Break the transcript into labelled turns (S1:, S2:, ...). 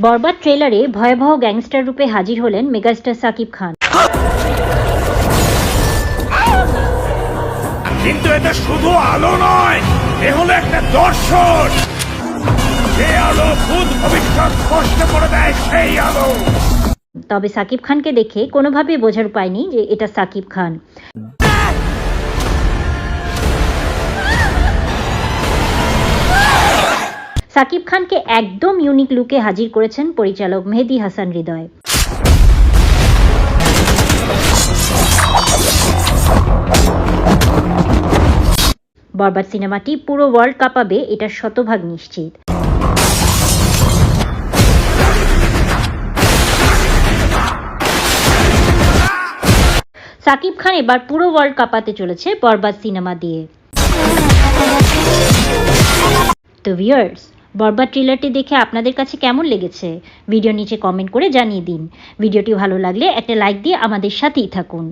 S1: বরবাদ ট্রেলারে ভয়াবহ গ্যাংস্টার রূপে হাজির হলেন মেগাস্টার সাকিব খান।
S2: কিন্তু এটা শুধু আলো নয়, এ হলো একটা দর্শন। যে আলো ভূত ভবিষ্যৎ স্পষ্ট করে দেয়, সেই আলো।
S1: তবে সাকিব খানকে দেখে কোনোভাবে বোঝার উপায় নেই যে এটা সাকিব খান। সাকিব খানকে একদম ইউনিক লুকে হাজির করেছেন পরিচালক মেহেদী হাসান হৃদয়। বরবাদ সিনেমাটি পুরো ওয়ার্ল্ড কাঁপাবে, এটা শতভাগ নিশ্চিত। সাকিব খান এবার পুরো ওয়ার্ল্ড কাঁপাতে চলেছে বরবাদ সিনেমা দিয়ে। তো ভিউয়ার্স, বরবাদ ট্রেলারটি দেখে আপনাদের কাছে কেমন লেগেছে ভিডিও নিচে কমেন্ট করে জানিয়ে দিন। ভিডিওটি ভালো লাগলে একটা লাইক দিয়ে আমাদের সাথেই থাকুন।